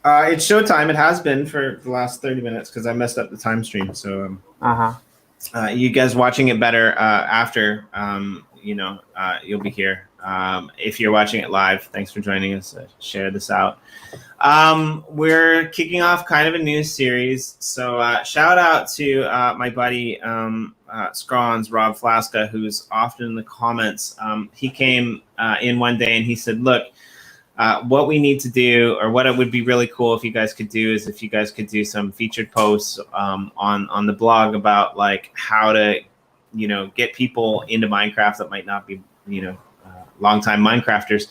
It's showtime. It has been for the last 30 minutes because I messed up the time stream. So you guys watching it better after, you'll be here. If you're watching it live, thanks for joining us. Share this out. We're kicking off kind of a new series. So shout out to my buddy Scrawns, Rob Flaska, who's often in the comments. He came in one day and he said, look, what we need to do, or what it would be really cool if you guys could do, is if you guys could do some featured posts on the blog about like how to, get people into Minecraft that might not be, longtime Minecrafters,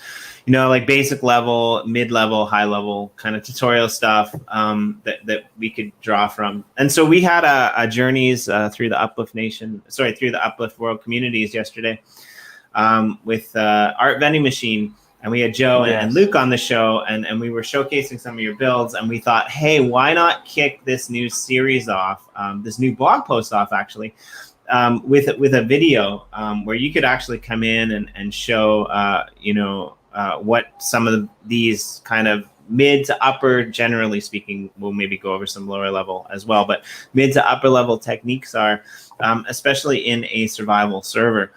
like basic level, mid-level, high level kind of tutorial stuff that we could draw from. And so we had a journeys through the through the Uplift World communities yesterday with ArtVndingMchn. And we had Joe and Luke on the show, and we were showcasing some of your builds. And we thought, hey, why not kick this new series off, this new blog post off, actually, with a video where you could actually come in and show, what some of these kind of mid to upper, generally speaking, we'll maybe go over some lower level as well, but mid to upper level techniques are, especially in a survival server.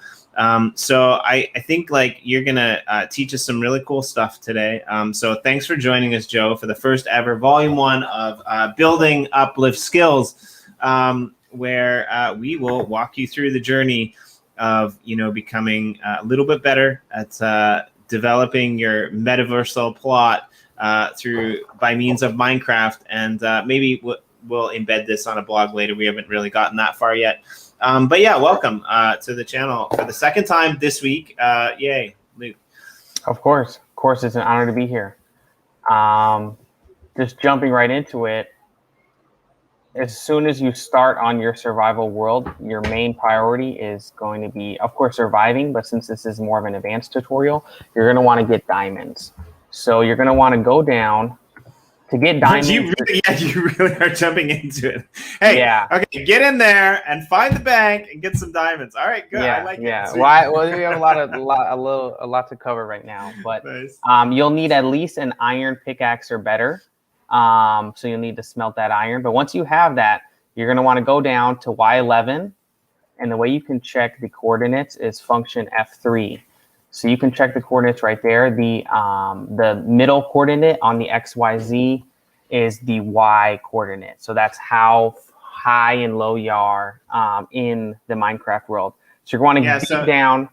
So I think like you're gonna teach us some really cool stuff today. So thanks for joining us, Joe, for the first ever volume 1 of Building Uplift Skillz, where we will walk you through the journey of becoming a little bit better at developing your metaversal plot by means of Minecraft, and maybe we'll embed this on a blog later. We haven't really gotten that far yet. But yeah, welcome to the channel for the second time this week. Yay, Luke. Of course, it's an honor to be here. Just jumping right into it. As soon as you start on your survival world, your main priority is going to be, of course, surviving. But since this is more of an advanced tutorial, you're going to want to get diamonds. So you're going to want to go down. To get diamonds, you really are jumping into it. Hey, okay, get in there and find the bank and get some diamonds. All right, good. I like it. Well, we have a lot to cover right now, but nice. You'll need at least an iron pickaxe or better. So you'll need to smelt that iron. But once you have that, you're going to want to go down to Y11, and the way you can check the coordinates is function F3. So you can check the coordinates right there. The middle coordinate on the XYZ is the Y coordinate. So that's how high and low you are in the Minecraft world. So you're going to get down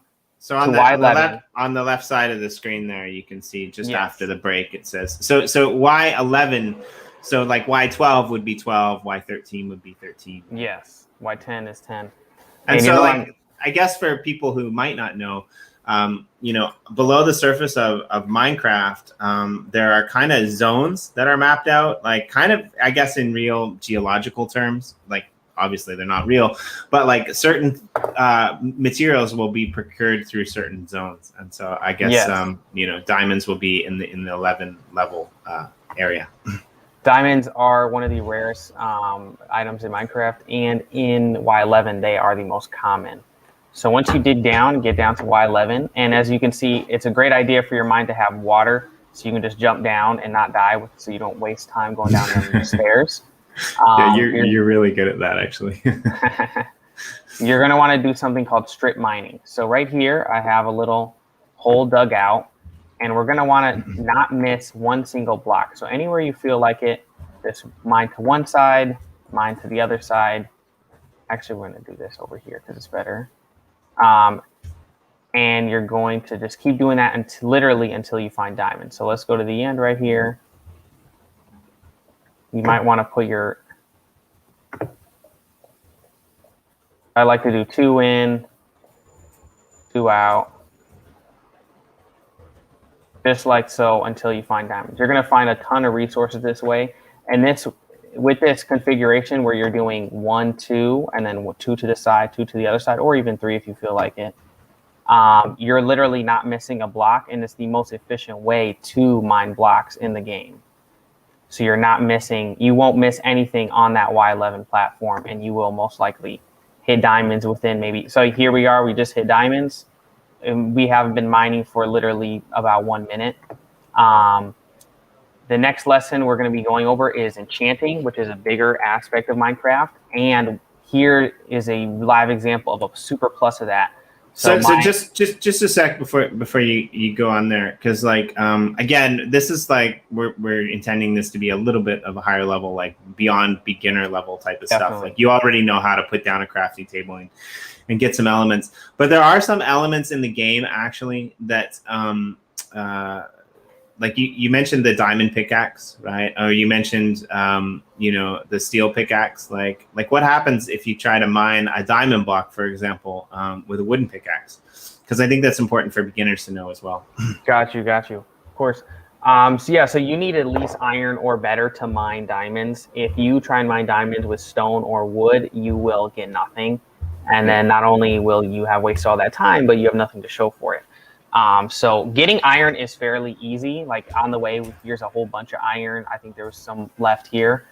to Y11. On the left side of the screen there, you can see just after the break, it says. So Y11, so like Y12 would be 12, Y13 would be 13. Yes, Y10 is 10. And so like, I guess for people who might not know, below the surface of Minecraft, there are kind of zones that are mapped out, like kind of, I guess, in real geological terms. Like, obviously they're not real, but like certain materials will be procured through certain zones. And so I guess, diamonds will be in the 11 level area. Diamonds are one of the rarest items in Minecraft, and in Y11, they are the most common. So once you get down to Y11, and as you can see, it's a great idea for your mine to have water, so you can just jump down and not die, so you don't waste time going down the stairs. You're really good at that, actually. You're going to want to do something called strip mining. So right here, I have a little hole dug out, and we're going to want to not miss one single block. So anywhere you feel like it, just mine to one side, mine to the other side. Actually, we're going to do this over here because it's better. And you're going to just keep doing that literally until you find diamonds. So let's go to the end right here. You might want to put I like to do 2 in, 2 out, just like so until you find diamonds. You're going to find a ton of resources this way. And with this configuration where you're doing 1, 2, and then 2 to the side, 2 to the other side, or even 3 if you feel like it, you're literally not missing a block, and it's the most efficient way to mine blocks in the game. So you won't miss anything on that Y11 platform, and you will most likely hit diamonds within maybe. So here we are, we just hit diamonds, and we haven't been mining for literally about 1 minute. The next lesson we're going to be going over is enchanting, which is a bigger aspect of Minecraft. And here is a live example of a super plus of that. So just a sec before you go on there, because like again, this is like we're intending this to be a little bit of a higher level, like beyond beginner level type of stuff. Like you already know how to put down a crafting table and get some elements, but there are some elements in the game actually that like you mentioned the diamond pickaxe, right? Or you mentioned you know, the steel pickaxe. Like what happens if you try to mine a diamond block, for example, with a wooden pickaxe? Because I think that's important for beginners to know as well. Got you. Of course. So you need at least iron or better to mine diamonds. If you try and mine diamonds with stone or wood, you will get nothing. And then not only will you have wasted all that time, but you have nothing to show for it. So getting iron is fairly easy. Like on the way, here's a whole bunch of iron. I think there was some left here.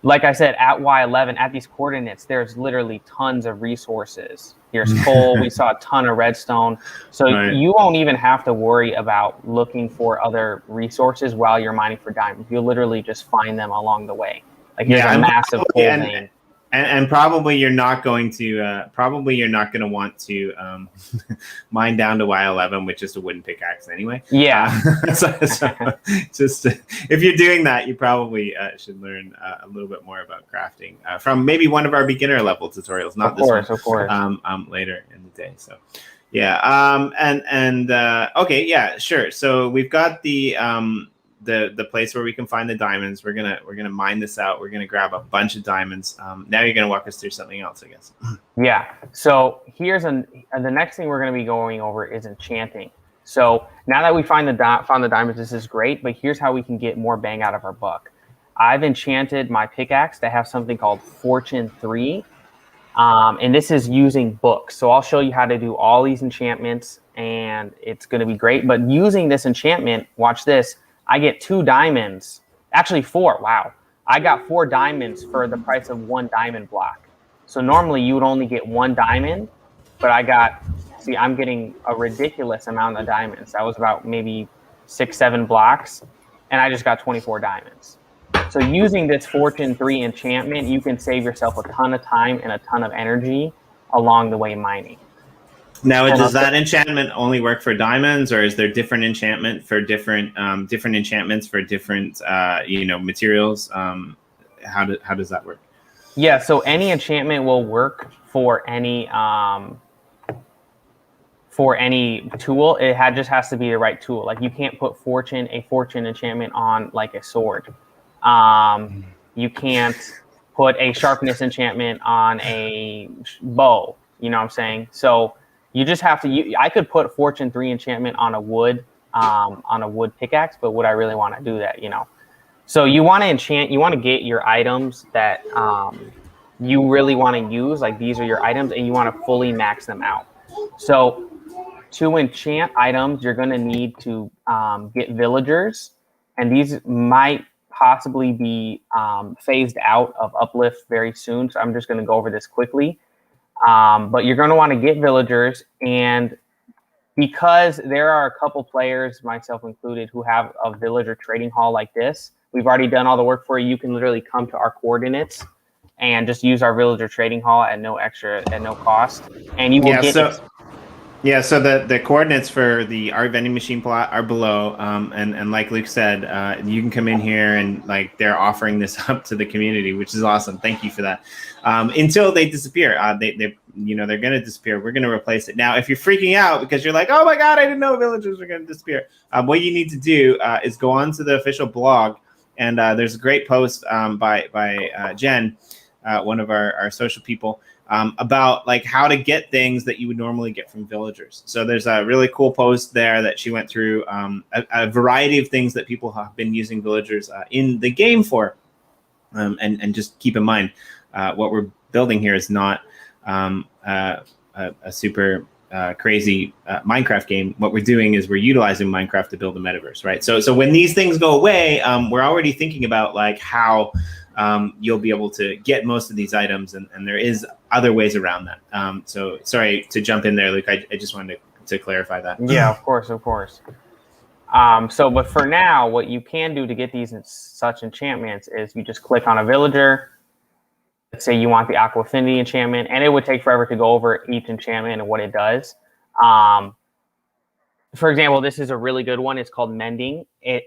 Like I said, at Y11, at these coordinates, there's literally tons of resources. Here's coal. We saw a ton of redstone. So you won't even have to worry about looking for other resources while you're mining for diamonds. You'll literally just find them along the way. Like here's a massive coal vein. And probably you're not going to want to mine down to Y11 with just a wooden pickaxe anyway. Yeah. So just if you're doing that, you probably should learn a little bit more about crafting from maybe one of our beginner level tutorials. Not this one. Of course. Later in the day. So yeah. Okay. Yeah. Sure. So we've got the place where we can find the diamonds. We're gonna mine this out. We're gonna grab a bunch of diamonds. Now you're gonna walk us through something else, I guess. Yeah. So here's the next thing we're gonna be going over is enchanting. So now that we found the diamonds, this is great. But here's how we can get more bang out of our buck. I've enchanted my pickaxe to have something called Fortune 3, and this is using books. So I'll show you how to do all these enchantments, and it's gonna be great. But using this enchantment, watch this. I get 2 diamonds, actually 4. Wow. I got 4 diamonds for the price of 1 diamond block. So normally you would only get 1 diamond, but I'm getting a ridiculous amount of diamonds. That was about maybe 6-7 blocks, and I just got 24 diamonds. So using this Fortune 3 enchantment, you can save yourself a ton of time and a ton of energy along the way mining. Now, does that enchantment only work for diamonds, or is there different enchantment for different enchantments for different materials? How does that work? Yeah, so any enchantment will work for any tool. It just has to be the right tool. Like you can't put a fortune enchantment on like a sword. You can't put a sharpness enchantment on a bow. You know what I'm saying? So you just have to. I could put Fortune 3 enchantment on a wood pickaxe, but would I really want to do that? You know. So you want to enchant. You want to get your items that you really want to use. Like these are your items, and you want to fully max them out. So to enchant items, you're going to need to get villagers, and these might possibly be phased out of Uplift very soon. So I'm just going to go over this quickly. But you're going to want to get villagers, and because there are a couple players, myself included, who have a villager trading hall like this, we've already done all the work for you. You can literally come to our coordinates and just use our villager trading hall at no cost, and you will get. Yeah, so the coordinates for the ArtVndingMchn plot are below, and like Luke said, you can come in here and like they're offering this up to the community, which is awesome. Thank you for that. Until they disappear, they're going to disappear. We're going to replace it. Now, if you're freaking out because you're like, oh my God, I didn't know villagers were going to disappear. What you need to do is go on to the official blog, and there's a great post by Jen, one of our social people. About like how to get things that you would normally get from villagers. So there's a really cool post there that she went through a variety of things that people have been using villagers in the game for. And just keep in mind, what we're building here is not a super crazy Minecraft game. What we're doing is we're utilizing Minecraft to build a metaverse, right? So when these things go away, we're already thinking about like how you'll be able to get most of these items, and there is other ways around that. So sorry to jump in there, Luke. I just wanted to clarify that. Yeah, of course. But for now, what you can do to get these such enchantments is you just click on a villager. Let's say you want the ArtVnding enchantment, and it would take forever to go over each enchantment and what it does. For example, this is a really good one. It's called mending.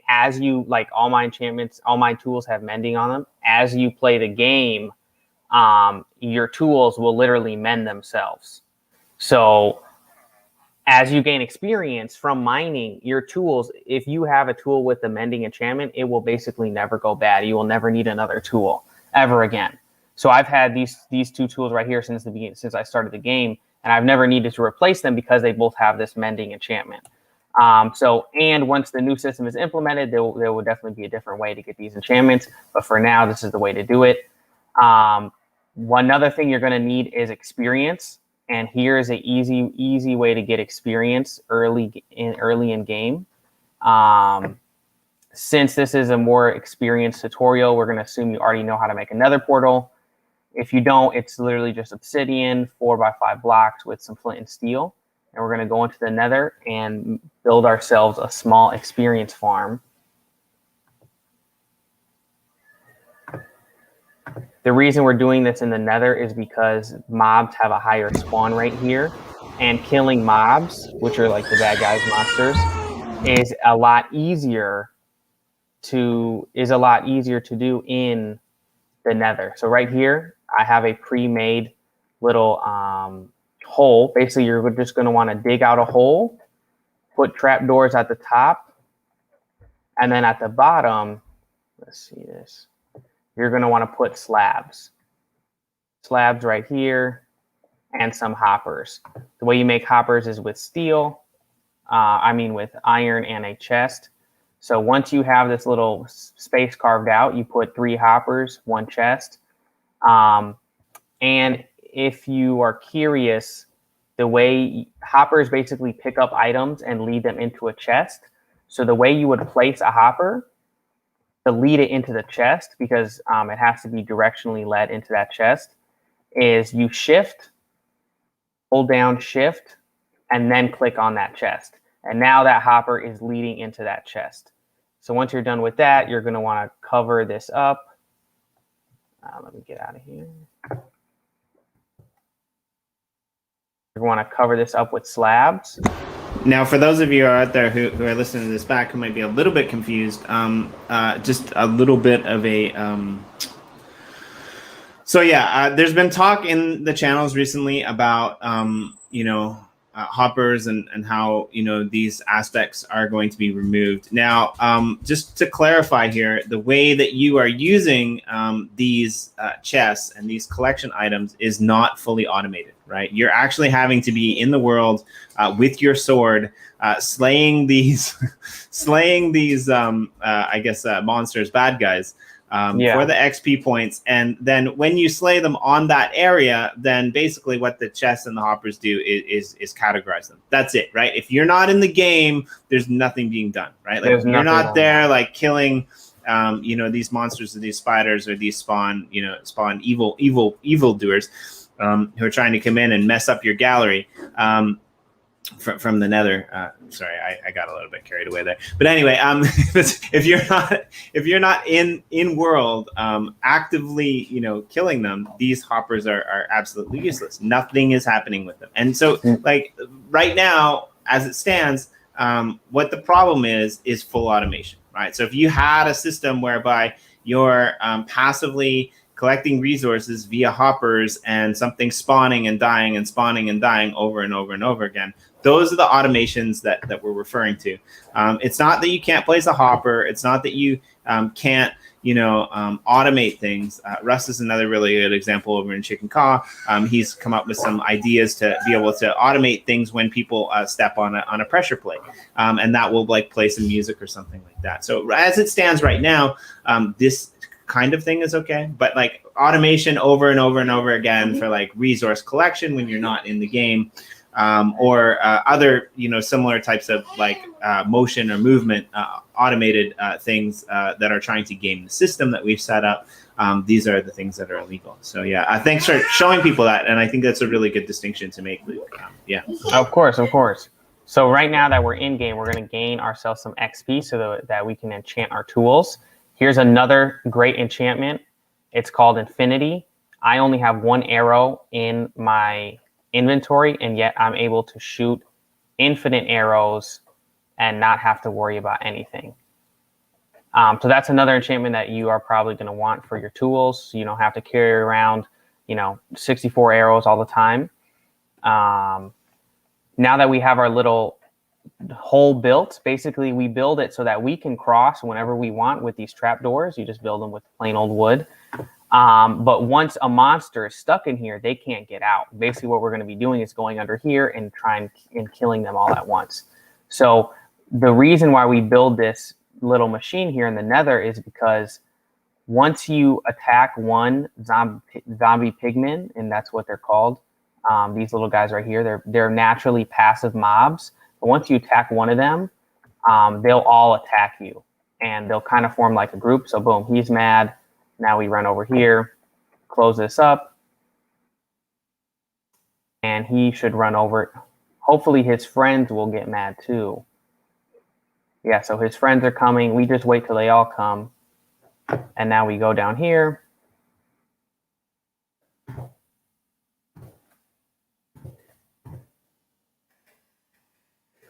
As you, like all my enchantments, all my tools have mending on them. As you play the game, your tools will literally mend themselves. So as you gain experience from mining your tools, if you have a tool with the mending enchantment, it will basically never go bad. You will never need another tool ever again. So I've had these two tools right here since the beginning, since I started the game, and I've never needed to replace them because they both have this mending enchantment. And once the new system is implemented, there will definitely be a different way to get these enchantments. But for now, this is the way to do it. One other thing you're going to need is experience. And here's an easy way to get experience early in game. Since this is a more experienced tutorial, we're going to assume you already know how to make another portal. If you don't, it's literally just obsidian, 4x5 blocks with some flint and steel. And we're going to go into the nether and build ourselves a small experience farm. The reason we're doing this in the nether is because mobs have a higher spawn rate here, and killing mobs, which are like the bad guys, monsters, is a lot easier to do in the nether. So right here, I have a pre-made little hole. Basically, you're just going to want to dig out a hole, put trapdoors at the top, and then at the bottom, let's see this. You're going to want to put slabs right here, and some hoppers. The way you make hoppers is with steel, with iron and a chest. So once you have this little space carved out, you put 3 hoppers, 1 chest. And if you are curious, the way hoppers basically pick up items and lead them into a chest. So the way you would place a hopper to lead it into the chest, because it has to be directionally led into that chest, is you hold down shift, and then click on that chest. And now that hopper is leading into that chest. So once you're done with that, you're going to want to cover this up. Let me get out of here. You want to cover this up with slabs. Now, for those of you out there who are listening to this back who might be a little bit confused, just a little bit of a... there's been talk in the channels recently about, hoppers and how, these aspects are going to be removed. Now, just to clarify here, the way that you are using these chests and these collection items is not fully automated, right? You're actually having to be in the world with your sword, slaying these monsters, bad guys, for the XP points. And then when you slay them on that area, then basically what the chests and the hoppers do is categorize them. That's it, right? If you're not in the game, there's nothing being done, right? Like you're not there like killing these monsters or these spiders or these spawn evil doers who are trying to come in and mess up your gallery. From the nether. Sorry, I got a little bit carried away there. But anyway, if you're not in world actively, killing them, these hoppers are absolutely useless. Nothing is happening with them. And so, like right now, as it stands, what the problem is full automation, right? So if you had a system whereby you're passively collecting resources via hoppers and something spawning and dying and spawning and dying over and over and over again, those are the automations that we're referring to. It's not that you can't place a hopper. It's not that you can't, automate things. Russ is another really good example over in Chicken Caw. He's come up with some ideas to be able to automate things when people step on a pressure plate, and that will like play some music or something like that. So as it stands right now, this kind of thing is okay, but like automation over and over and over again for like resource collection when you're not in the game, or other similar types of like motion or movement automated things that are trying to game the system that we've set up. These are the things that are illegal. So yeah, thanks for showing people that, and I think that's a really good distinction to make, Luke. Yeah, of course. So right now that we're in game, we're going to gain ourselves some XP so that we can enchant our tools. Here's another great enchantment. It's called Infinity. I only have one arrow in my inventory, and yet I'm able to shoot infinite arrows and not have to worry about anything. So that's another enchantment that you are probably going to want for your tools. So you don't have to carry around, 64 arrows all the time. Now that we have our little hole built, basically we build it so that we can cross whenever we want with these trapdoors. You just build them with plain old wood. But once a monster is stuck in here, they can't get out. Basically what we're going to be doing is going under here and trying and killing them all at once. So the reason why we build this little machine here in the Nether is because once you attack one zombie pigman, and that's what they're called, these little guys right here, they're naturally passive mobs. But once you attack one of them, they'll all attack you, and they'll kind of form like a group. So boom, he's mad. Now we run over here, close this up, and he should run over. Hopefully his friends will get mad too. Yeah, so his friends are coming. We just wait till they all come. And now we go down here.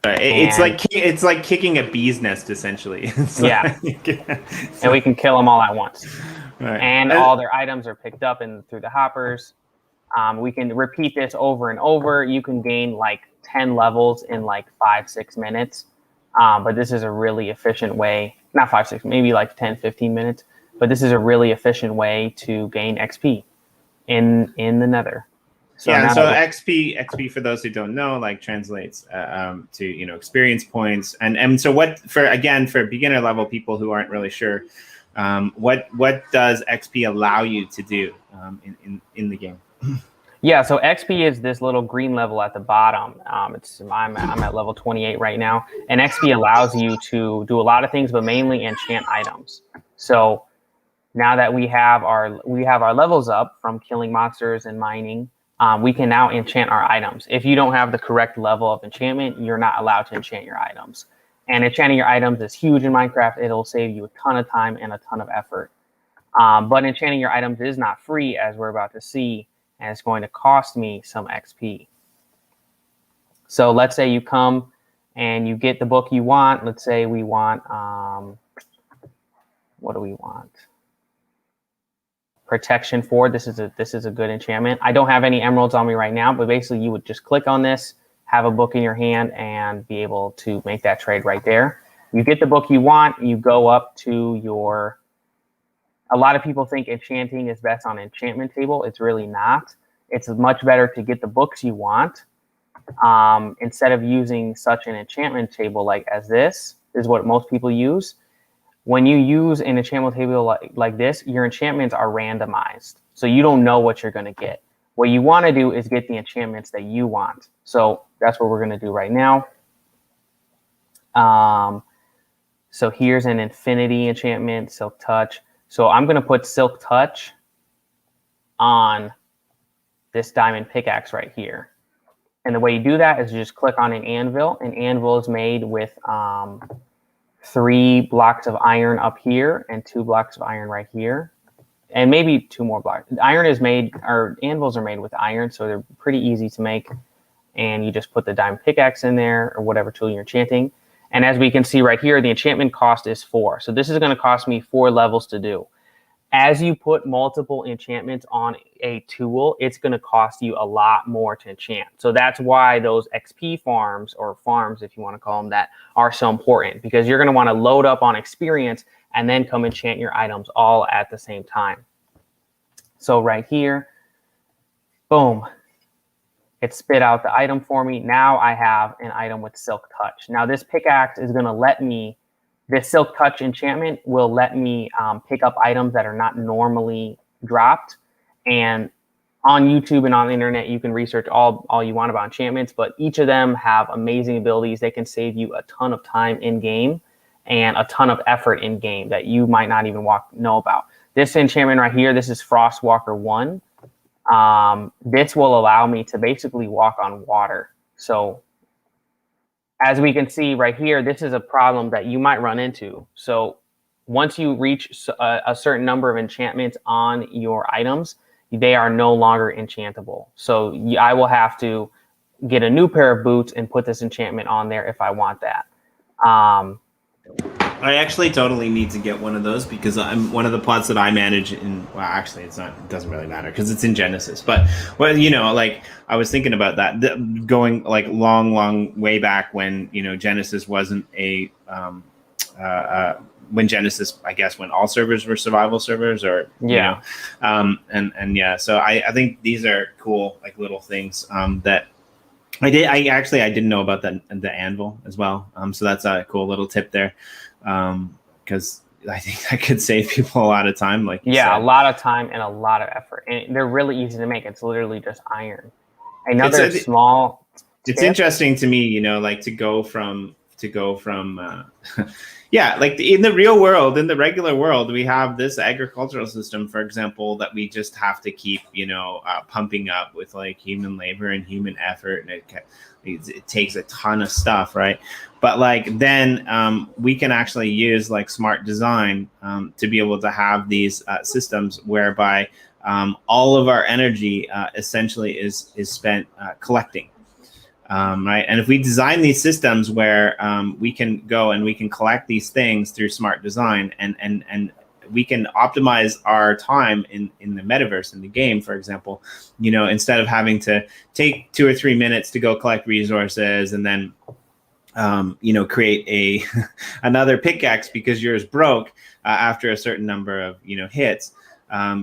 It's like kicking a bee's nest, essentially. Yeah, and we can kill them all at once. Right. And all their items are picked up through the hoppers. We can repeat this over and over. You can gain like 10 levels in like 5-6 minutes. But this is a really efficient way, not 5-6, maybe like 10-15 minutes. But this is a really efficient way to gain XP in the Nether. So yeah, so XP for those who don't know, like translates to experience points, and so what for beginner level people who aren't really sure, what does XP allow you to do in the game? Yeah, so XP is this little green level at the bottom. I'm at level 28 right now, and XP allows you to do a lot of things, but mainly enchant items. So now that we have our levels up from killing monsters and mining, we can now enchant our items. If you don't have the correct level of enchantment, you're not allowed to enchant your items. And enchanting your items is huge in Minecraft. It'll save you a ton of time and a ton of effort. But enchanting your items is not free, as we're about to see, and it's going to cost me some XP. So let's say you come and you get the book you want. Let's say we want, what do we want? Protection 4. This is a good enchantment. I don't have any emeralds on me right now, but basically you would just click on this, have a book in your hand, and be able to make that trade right there. You get the book you want, you go up to your... A lot of people think enchanting is best on enchantment table. It's really not. It's much better to get the books you want. Instead of using such an enchantment table like this is what most people use. When you use an enchantment table like this, your enchantments are randomized. So you don't know what you're going to get. What you want to do is get the enchantments that you want. So that's what we're going to do right now. So here's an infinity enchantment, Silk Touch. So I'm going to put Silk Touch on this diamond pickaxe right here. And the way you do that is you just click on an anvil. An anvil is made with 3 blocks of iron up here and 2 blocks of iron right here. And maybe 2 more blocks. Anvils are made with iron, so they're pretty easy to make. And you just put the diamond pickaxe in there or whatever tool you're enchanting. And as we can see right here, the enchantment cost is 4. So this is going to cost me 4 levels to do. As you put multiple enchantments on a tool, it's going to cost you a lot more to enchant. So that's why those XP farms, or farms if you want to call them that, are so important, because you're going to want to load up on experience and then come enchant your items all at the same time. So right here, boom, it spit out the item for me. Now I have an item with Silk Touch. Now this pickaxe is going to let me, this Silk Touch enchantment will let me pick up items that are not normally dropped. And on YouTube and on the internet, you can research all you want about enchantments, but each of them have amazing abilities. They can save you a ton of time in game and a ton of effort in game that you might not even know about. This enchantment right here, this is Frostwalker 1. This will allow me to basically walk on water. So as we can see right here, this is a problem that you might run into. So once you reach a certain number of enchantments on your items, they are no longer enchantable. So I will have to get a new pair of boots and put this enchantment on there if I want that. I actually totally need to get one of those because I'm one of the plots that I manage in. Well, actually, it's not. It doesn't really matter because it's in Genesis. But well, you know, like I was thinking about that going like long way back when Genesis wasn't a when Genesis, I guess, when all servers were survival servers, or and yeah. So I think these are cool, like little things that. I didn't know about the anvil as well. So that's a cool little tip there. Because I think that could save people a lot of time. Like a lot of time and a lot of effort. And they're really easy to make. It's literally just iron. Another small tip. It's interesting to me, like to go from yeah, like in the real world, in the regular world, we have this agricultural system, for example, that we just have to keep, pumping up with like human labor and human effort. And it takes a ton of stuff, right? But like then we can actually use like smart design to be able to have these systems whereby all of our energy essentially is spent collecting. Right. And if we design these systems where we can go and we can collect these things through smart design and we can optimize our time in the metaverse, in the game, for example, instead of having to take 2 or 3 minutes to go collect resources and then, create another pickaxe because yours broke after a certain number of, hits.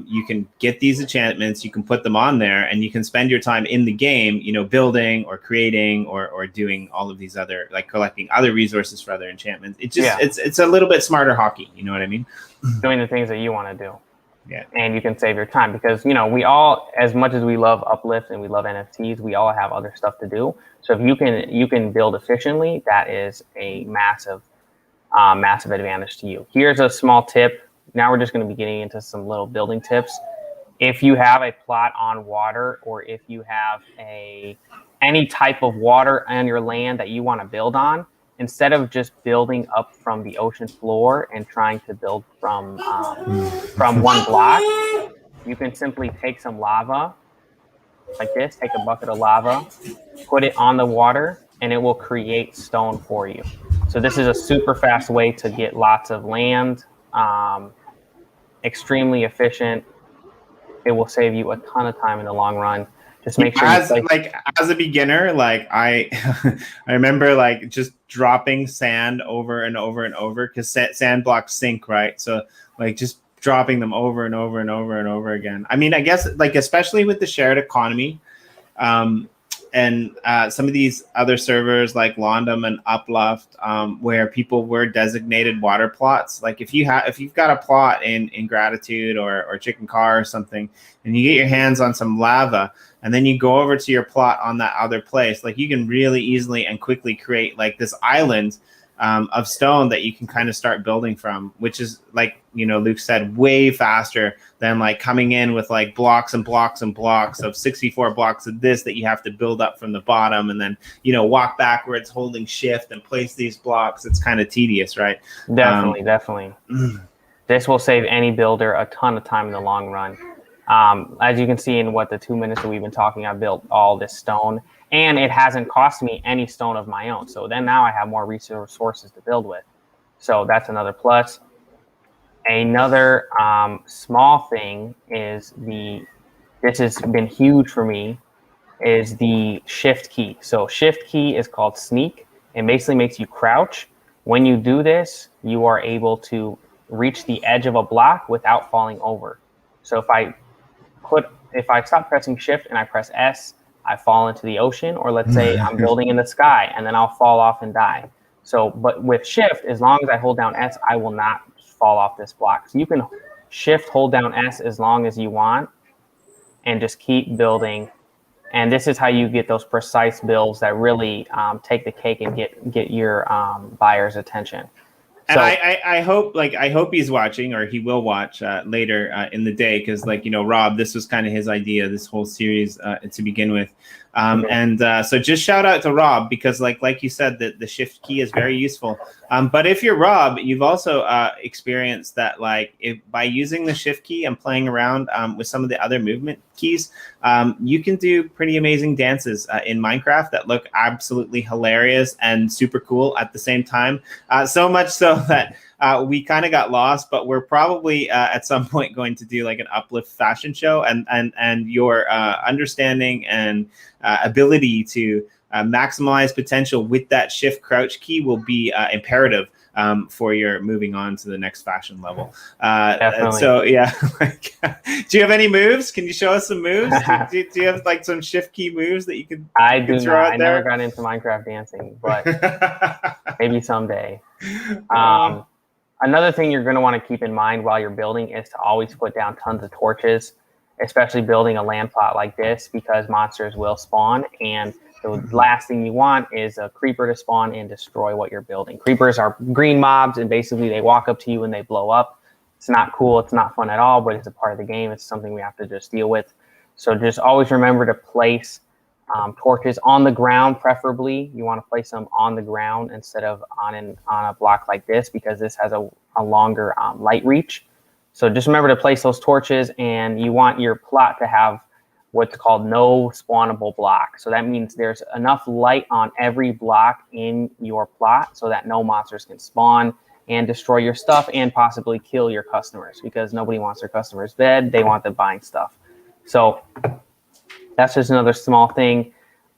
You can get these enchantments, you can put them on there, and you can spend your time in the game, building or creating or doing all of these other, like collecting other resources for other enchantments. It just it's a little bit smarter hockey, you know what I mean? Doing the things that you want to do. Yeah. And you can save your time because, we all, as much as we love Uplift and we love NFTs, we all have other stuff to do. So if you can build efficiently, that is a massive advantage to you. Here's a small tip. Now we're just going to be getting into some little building tips. If you have a plot on water, or if you have any type of water on your land that you want to build on, instead of just building up from the ocean floor and trying to build from one block, you can simply take some lava like this, take a bucket of lava, put it on the water, and it will create stone for you. So this is a super fast way to get lots of land. Extremely efficient. It will save you a ton of time in the long run. Just make sure as a beginner, like I remember like just dropping sand over and over and over because sand blocks sink, right? So like just dropping them over and over and over and over again. I mean, I guess like especially with the shared economy, and some of these other servers like Londum and Uplift, where people were designated water plots. Like if you've got a plot in Gratitude or Chicken Car or something, and you get your hands on some lava, and then you go over to your plot on that other place, like you can really easily and quickly create like this island of stone that you can kind of start building from, which is like, Luke said, way faster than like coming in with like blocks and blocks and blocks of 64 blocks of this that you have to build up from the bottom and then, walk backwards holding shift and place these blocks. It's kind of tedious, right? Definitely. This will save any builder a ton of time in the long run. As you can see in the 2 minutes that we've been talking, I built all this stone. And it hasn't cost me any stone of my own. So then now I have more resources to build with. So that's another plus. Another small thing is this has been huge for me, is the shift key. So shift key is called sneak. It basically makes you crouch. When you do this, you are able to reach the edge of a block without falling over. So if I stop pressing shift and I press S, I fall into the ocean, or let's say I'm building in the sky and then I'll fall off and die. So, but with shift, as long as I hold down S, I will not fall off this block. So you can shift, hold down S as long as you want and just keep building. And this is how you get those precise builds that really take the cake and get your buyer's attention. And so, I hope he's watching, or he will watch later in the day, because Rob, this was kind of his idea, this whole series to begin with. And so just shout out to Rob, because like you said, the shift key is very useful. But if you're Rob, you've also experienced that by using the shift key and playing around with some of the other movement keys, you can do pretty amazing dances in Minecraft that look absolutely hilarious and super cool at the same time. So much so that we kind of got lost, but we're probably at some point going to do like an Uplift fashion show, and your understanding and ability to maximize potential with that shift crouch key will be imperative for your moving on to the next fashion level. So yeah, do you have any moves? Can you show us some moves? do you have like some shift key moves that you could? I do not. I never got into Minecraft dancing, but maybe someday. Another thing you're going to want to keep in mind while you're building is to always put down tons of torches, especially building a land plot like this, because monsters will spawn, and the last thing you want is a creeper to spawn and destroy what you're building. Creepers are green mobs, and basically they walk up to you and they blow up. It's not cool. It's not fun at all, but it's a part of the game. It's something we have to just deal with. So just always remember to place torches on the ground. Preferably, you want to place them on the ground instead of on a block like this, because this has a longer light reach. So just remember to place those torches, and you want your plot to have what's called no spawnable block. So that means there's enough light on every block in your plot so that no monsters can spawn and destroy your stuff and possibly kill your customers, because nobody wants their customers dead. They want them buying stuff. So that's just another small thing.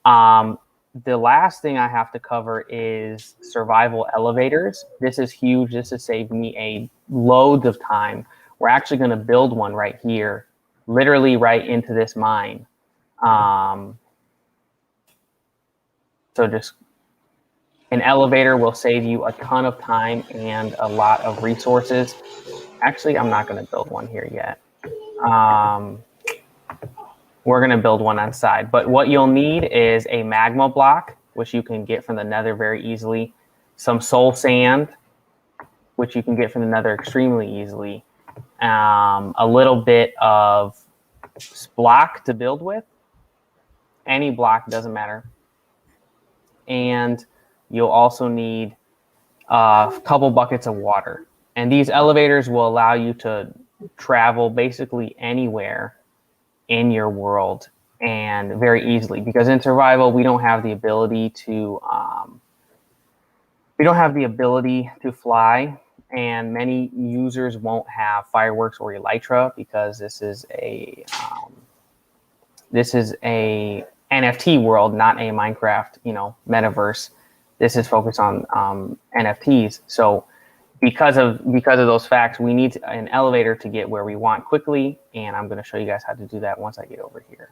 The last thing I have to cover is survival elevators. This is huge. This has saved me a loads of time. We're actually going to build one right here, literally right into this mine. So just an elevator will save you a ton of time and a lot of resources. Actually, I'm not going to build one here yet. We're going to build one on side, but what you'll need is a magma block, which you can get from the nether very easily, some soul sand, which you can get from the nether extremely easily, a little bit of block to build with. Any block, doesn't matter. And you'll also need a couple buckets of water. And these elevators will allow you to travel basically anywhere in your world, and very easily, because in survival we don't have the ability to fly, and many users won't have fireworks or elytra, because this is a NFT world, not a Minecraft metaverse. This is focused on NFTs. So because of those facts, we need an elevator to get where we want quickly, and I'm going to show you guys how to do that once I get over here.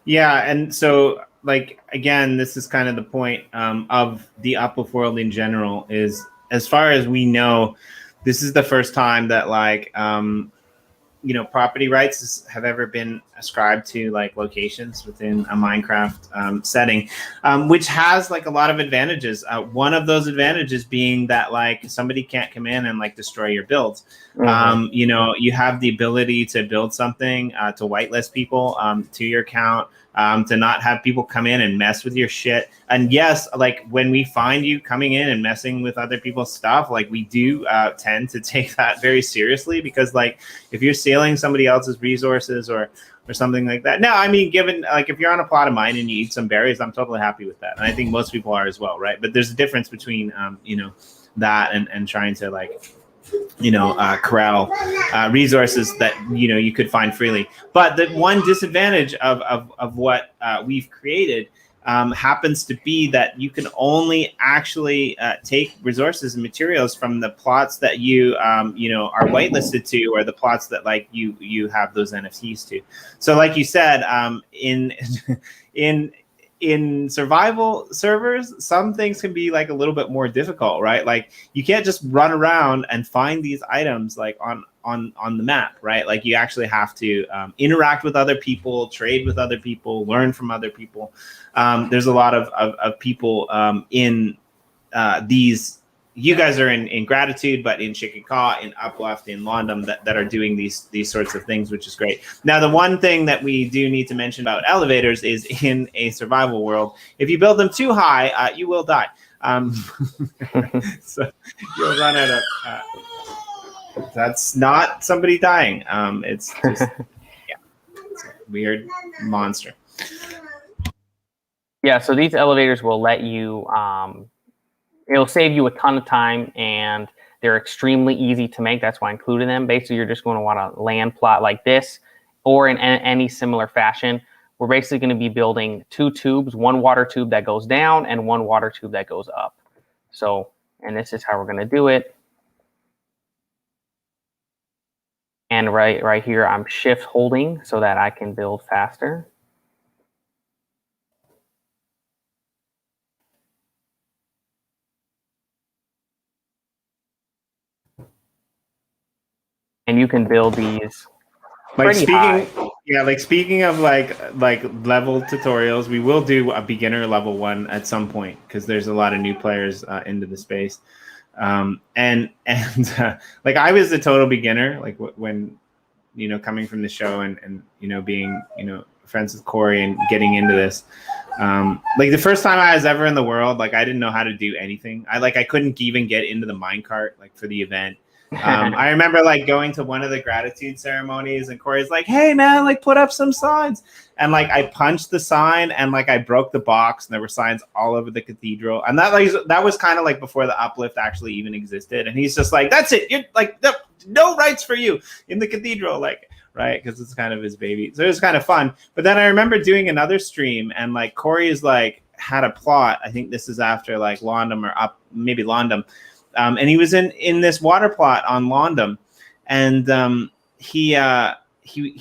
Yeah, and so again, this is kind of the point of the Uplift world in general. Is, as far as we know, this is the first time that property rights have ever been ascribed to locations within a Minecraft setting, which has a lot of advantages. One of those advantages being that somebody can't come in and destroy your builds. Mm-hmm. You have the ability to build something, to whitelist people to your account, to not have people come in and mess with your shit. And yes, when we find you coming in and messing with other people's stuff, we do tend to take that very seriously, because if you're stealing somebody else's resources or something like that. Now, I mean, given if you're on a plot of mine and you eat some berries, I'm totally happy with that. And I think most people are as well, right? But there's a difference between that and trying to corral resources that you could find freely. But the one disadvantage of what we've created happens to be that you can only actually take resources and materials from the plots that you are whitelisted to, or the plots that you have those NFTs to. So like you said, in survival servers, some things can be a little bit more difficult, right? You can't just run around and find these items on the map, right? You actually have to interact with other people, trade with other people, learn from other people. There's a lot of people in these you guys are in Gratitude, but in Chickakaw, in Uplift, in London that are doing these sorts of things, which is great. Now, the one thing that we do need to mention about elevators is in a survival world, if you build them too high, you will die. So you'll run out of. That's not somebody dying. It's just it's a weird monster. Yeah, so these elevators will let you, it'll save you a ton of time, and they're extremely easy to make. That's why I included them. Basically, you're just going to want a land plot like this, or in any similar fashion. We're basically going to be building 2 tubes, 1 water tube that goes down and 1 water tube that goes up. So, and this is how we're going to do it. And right here, I'm shift holding so that I can build faster. And you can build these pretty high. Yeah, like speaking of like level tutorials, we will do a beginner level 1 at some point because there's a lot of new players into the space. And like I was a total beginner, like when, you know, coming from the show and you know, being, you know, friends with Corey and getting into this. Like the first time I was ever in the world, like I didn't know how to do anything. I couldn't even get into the minecart like for the event. I remember like going to one of the gratitude ceremonies and Corey's like, hey man, like put up some signs. And like I punched the sign and like I broke the box and there were signs all over the cathedral. And that was kind of like before the Uplift actually even existed. And he's just like, that's it. You're like, no rights for you in the cathedral. Like, right. Cause it's kind of his baby. So it was kind of fun. But then I remember doing another stream and like Corey is like had a plot. I think this is after like London or maybe London. And he was in this water plot on London, and he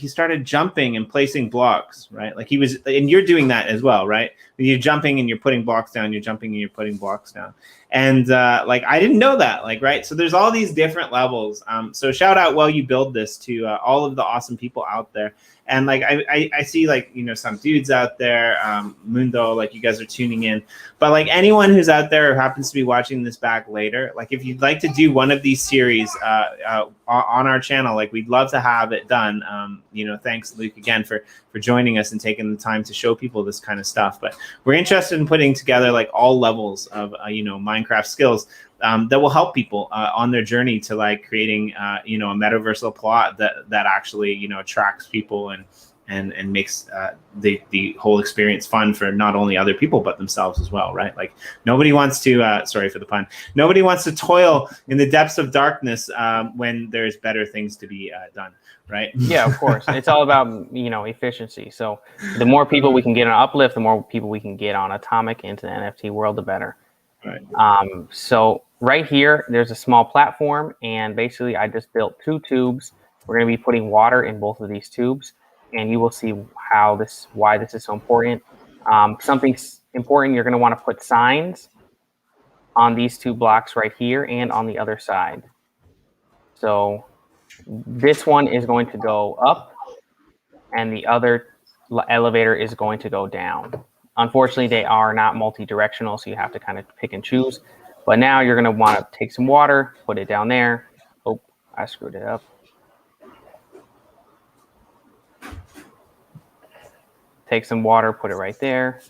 started jumping and placing blocks, right? Like he was, and you're doing that as well, right? When you're jumping and you're putting blocks down, you're jumping and you're putting blocks down. And like I didn't know that, like, right? So there's all these different levels. So shout out while you build this to all of the awesome people out there. And like I see like, you know, some dudes out there, Mundo, like you guys are tuning in, but like anyone who's out there who happens to be watching this back later, like if you'd like to do one of these series on our channel, like we'd love to have it done. You know, thanks Luke again for joining us and taking the time to show people this kind of stuff. But we're interested in putting together like all levels of you know, Minecraft skills that will help people on their journey to like creating you know, a metaversal plot that actually, you know, attracts people and makes the whole experience fun for not only other people but themselves as well, right? Like nobody wants to sorry for the pun, nobody wants to toil in the depths of darkness when there's better things to be done, right? Yeah, of course. It's all about, you know, efficiency. So the more people we can get on Uplift, the more people we can get on Atomic into the NFT world, the better. Right. So right here, there's a small platform, and basically I just built 2 tubes. We're going to be putting water in both of these tubes, and you will see why this is so important. Something important, you're going to want to put signs on these 2 blocks right here and on the other side. So this one is going to go up, and the other elevator is going to go down. Unfortunately, they are not multi-directional, so you have to kind of pick and choose. But now you're going to want to take some water, put it down there. Oh, I screwed it up. Take some water, put it right there.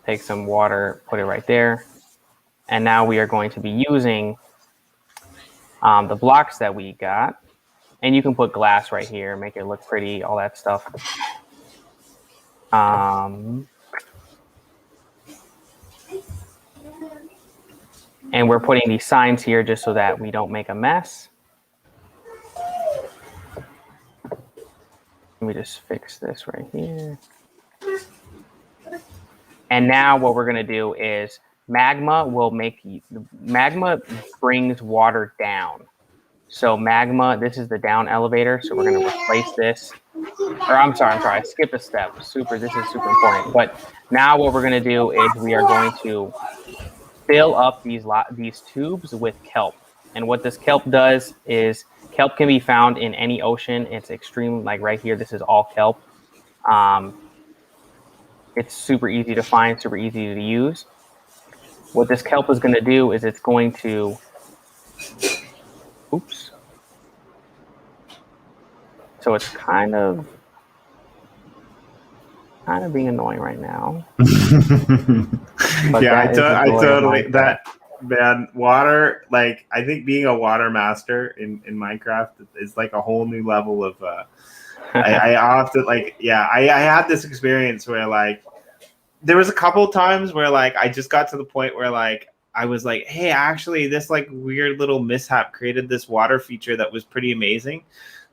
Take some water, put it right there. And now we are going to be using the blocks that we got. And you can put glass right here, make it look pretty, all that stuff. And we're putting these signs here just so that we don't make a mess. Let me just fix this right here. And now what we're going to do is magma brings water down. So magma, this is the down elevator. So we're going to replace this. Or I'm sorry, I skipped a step. This is super important. But now what we're going to do is we are going to fill up these tubes with kelp. And what this kelp does is kelp can be found in any ocean. It's extreme, like right here, this is all kelp. It's super easy to find, super easy to use. what this kelp is going to do is it's going to, oops. So it's kind of being annoying right now. Yeah, I totally man, water, like I think being a water master in Minecraft is like a whole new level of I often like, yeah, I had this experience where like there was a couple times where like I just got to the point where like I was like, hey, actually this like weird little mishap created this water feature that was pretty amazing.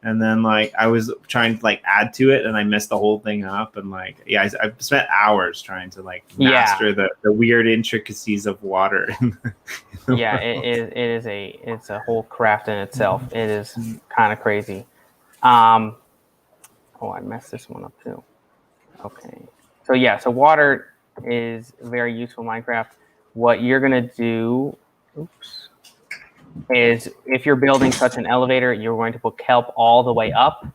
And then like I was trying to like add to it and I messed the whole thing up. And like, yeah, I spent hours trying to like master the weird intricacies of water. Yeah, it's a whole craft in itself. It is kind of crazy. Oh, I messed this one up too. Okay. So yeah, so water is very useful in Minecraft. What you're gonna do, oops, is if you're building such an elevator, you're going to put kelp all the way up.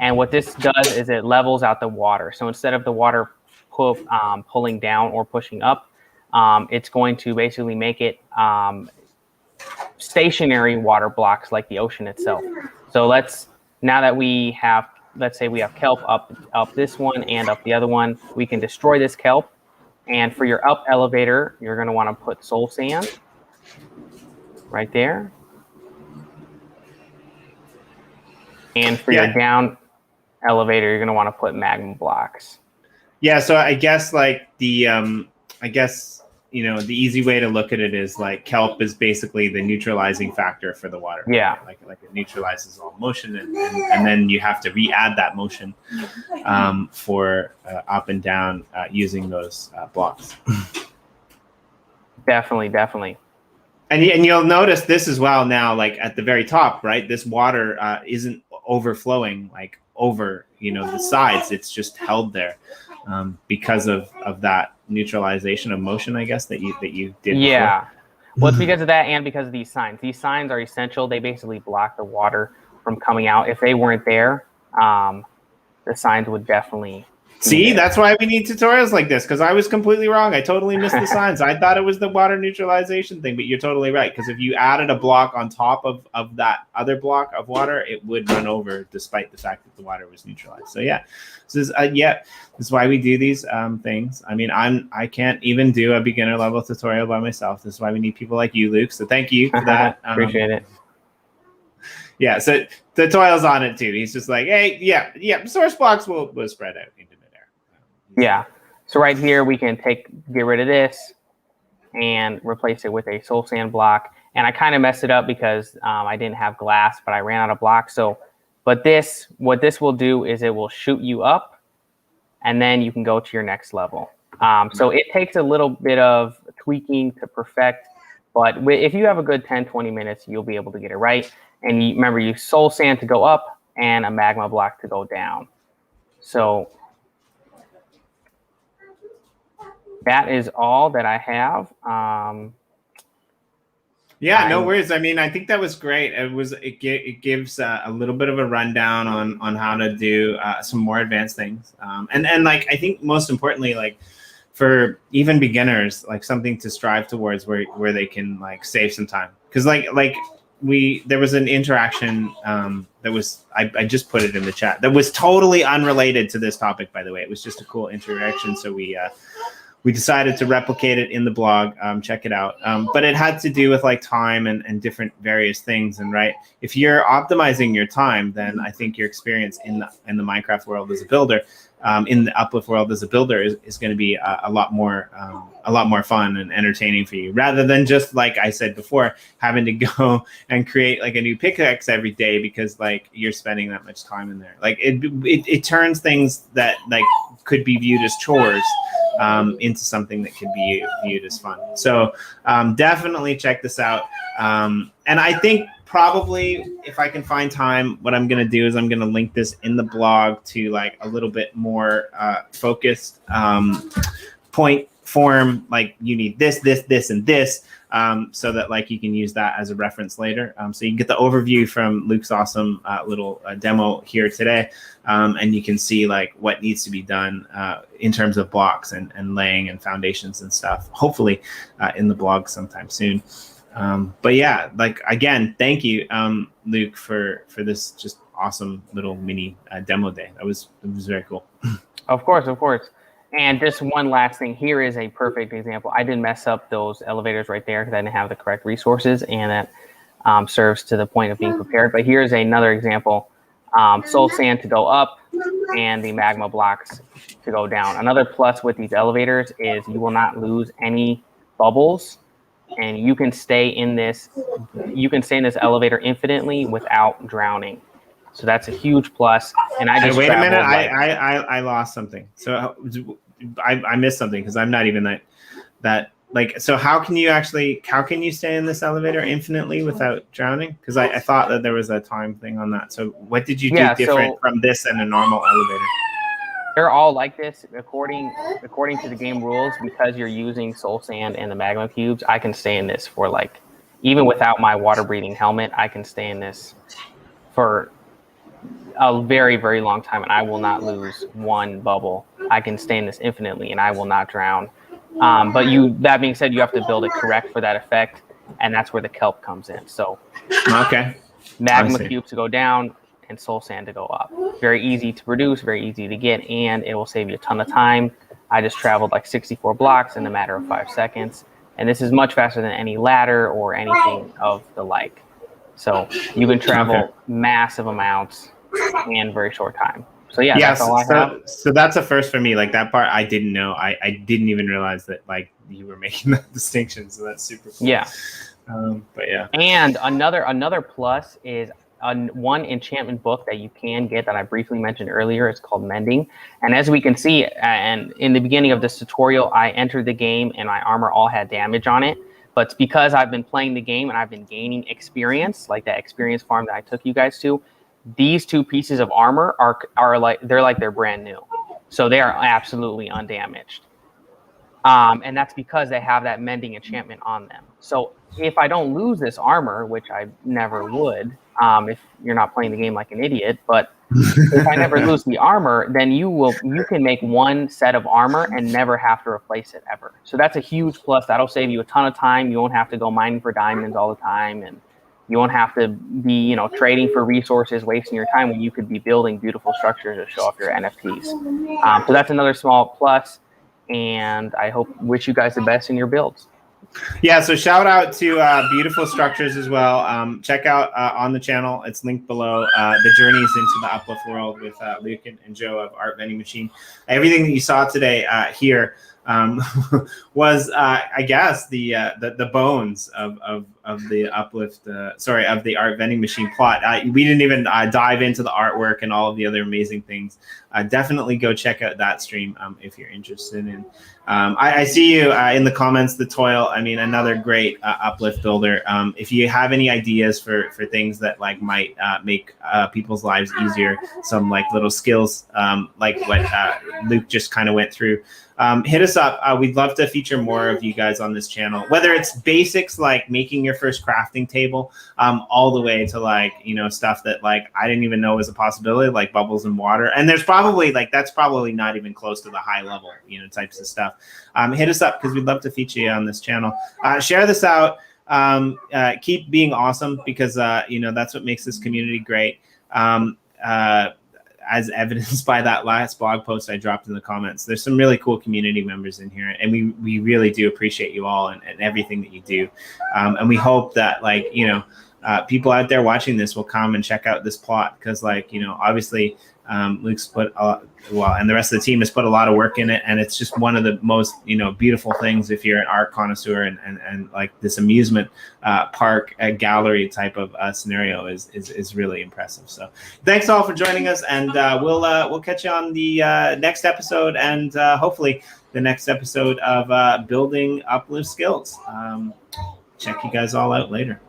And what this does is it levels out the water. So instead of the water pulling down or pushing up, it's going to basically make it stationary water blocks like the ocean itself. So now that we have, let's say we have kelp up this one and up the other one, we can destroy this kelp. And for your up elevator, you're going to want to put soul sand right there. And for your down elevator, you're going to want to put magma blocks. Yeah, so I guess like the you know, the easy way to look at it is like kelp is basically the neutralizing factor for the water. Yeah. Like it neutralizes all motion and then you have to re-add that motion for up and down using those blocks. Definitely. And you'll notice this as well now, like at the very top, right? This water isn't overflowing like over, you know, the sides. It's just held there because of that neutralization of motion, I guess, that you did. Yeah. Before. Well, it's because of that and because of these signs. These signs are essential. They basically block the water from coming out. If they weren't there, the signs would definitely... See, that's why we need tutorials like this, because I was completely wrong. I totally missed the signs. I thought it was the water neutralization thing, but you're totally right, because if you added a block on top of that other block of water, it would run over despite the fact that the water was neutralized. So yeah, this is why we do these things. I mean, I can't even do a beginner level tutorial by myself. This is why we need people like you, Luke. So thank you for that. Appreciate it. Yeah, so the tutorial's on it too. He's just like, hey, yeah, source blocks will spread out into midair. Yeah. So right here we can get rid of this and replace it with a soul sand block. And I kind of messed it up because I didn't have glass, but I ran out of blocks. So, what this will do is it will shoot you up, and then you can go to your next level. So it takes a little bit of tweaking to perfect, but if you have a good 10-20 minutes, you'll be able to get it right. And remember, you soul sand to go up and a magma block to go down. So that is all that I have. Yeah, no worries. I mean, I think that was great. It gives a little bit of a rundown on how to do some more advanced things. And like, I think most importantly, like for even beginners, like something to strive towards where they can like save some time. Because there was an interaction that was, I just put it in the chat, that was totally unrelated to this topic, by the way. It was just a cool interaction. So we decided to replicate it in the blog. Check it out. But it had to do with like time and different various things. And right, if you're optimizing your time, then I think your experience in the Minecraft world as a builder, in the Uplift world as a builder is going to be a lot more fun and entertaining for you, rather than just, like I said before, having to go and create like a new pickaxe every day because like you're spending that much time in there. Like it turns things that like could be viewed as chores into something that could be viewed as fun. So definitely check this out. And I think probably if I can find time, what I'm going to do is I'm going to link this in the blog to like a little bit more focused point form, like you need this, and this, so that like you can use that as a reference later. So you can get the overview from Luke's awesome little demo here today, and you can see like what needs to be done in terms of blocks and laying and foundations and stuff, hopefully in the blog sometime soon. But yeah, like again, thank you, Luke, for this just awesome little mini demo day. It was very cool. Of course. And just one last thing, here is a perfect example. I didn't mess up those elevators right there because I didn't have the correct resources, and that serves to the point of being prepared. But here's another example, soul sand to go up and the magma blocks to go down. Another plus with these elevators is you will not lose any bubbles, and you can stay in this elevator infinitely without drowning. So that's a huge plus. And I just wait a minute. I lost something. So I missed something because I'm not even that like. So how can you stay in this elevator infinitely without drowning? Because I thought that there was a time thing on that. So what did you do different from this and a normal elevator? They're all like this according to the game rules. Because you're using soul sand and the magma cubes, I can stay in this for like, even without my water breathing helmet, I can stay in this for a very, very long time, and I will not lose one bubble. I can stay in this infinitely, and I will not drown. But that being said, you have to build it correct for that effect, and that's where the kelp comes in. So, okay, magma cubes to go down and soul sand to go up. Very easy to produce, very easy to get, and it will save you a ton of time. I just traveled like 64 blocks in a matter of 5 seconds, and this is much faster than any ladder or anything of the like. So you can travel massive amounts in very short time. So yeah, that's all I have. So that's a first for me. Like that part I didn't know. I didn't even realize that like you were making that distinction. So that's super cool. Yeah. But yeah. And another plus is one enchantment book that you can get that I briefly mentioned earlier. It's called Mending. And as we can see, and in the beginning of this tutorial, I entered the game and my armor all had damage on it. But it's because I've been playing the game and I've been gaining experience, like that experience farm that I took you guys to. These two pieces of armor are like they're brand new, so they are absolutely undamaged. And that's because they have that mending enchantment on them. So if I don't lose this armor, which I never would, if you're not playing the game like an idiot, but if I never lose the armor, then you can make one set of armor and never have to replace it ever. So that's a huge plus. That'll save you a ton of time. You won't have to go mining for diamonds all the time, and you won't have to be, trading for resources, wasting your time when you could be building beautiful structures to show off your NFTs. So that's another small plus, and I wish you guys the best in your builds. Yeah, so shout out to Beautiful Structures as well. Check out on the channel, it's linked below, the journeys into the Uplift world with Luke and Joe of ArtVndngMchn. Everything that you saw today here was, I guess, the bones of the Uplift, of the ArtVndingMchn plot. We didn't even dive into the artwork and all of the other amazing things. Definitely go check out that stream if you're interested in. I see you in the comments, the Toil. I mean, another great Uplift builder. If you have any ideas for things that like might make people's lives easier, some like little skills like what Luke just kind of went through, hit us up. We'd love to feature more of you guys on this channel, whether it's basics like making your first crafting table, all the way to like, stuff that like I didn't even know was a possibility, like bubbles and water. And there's probably that's probably not even close to the high level, types of stuff. Hit us up because we'd love to feature you on this channel. Share this out. Keep being awesome because, that's what makes this community great. As evidenced by that last blog post I dropped in the comments, there's some really cool community members in here, and we really do appreciate you all and everything that you do. And we hope that people out there watching this will come and check out this plot because obviously Luke's put and the rest of the team has put a lot of work in it, and it's just one of the most beautiful things if you're an art connoisseur and like this amusement park gallery type of scenario is really impressive. So thanks all for joining us, and we'll catch you on the next episode, and hopefully the next episode of Building Uplift Skillz. Check you guys all out later.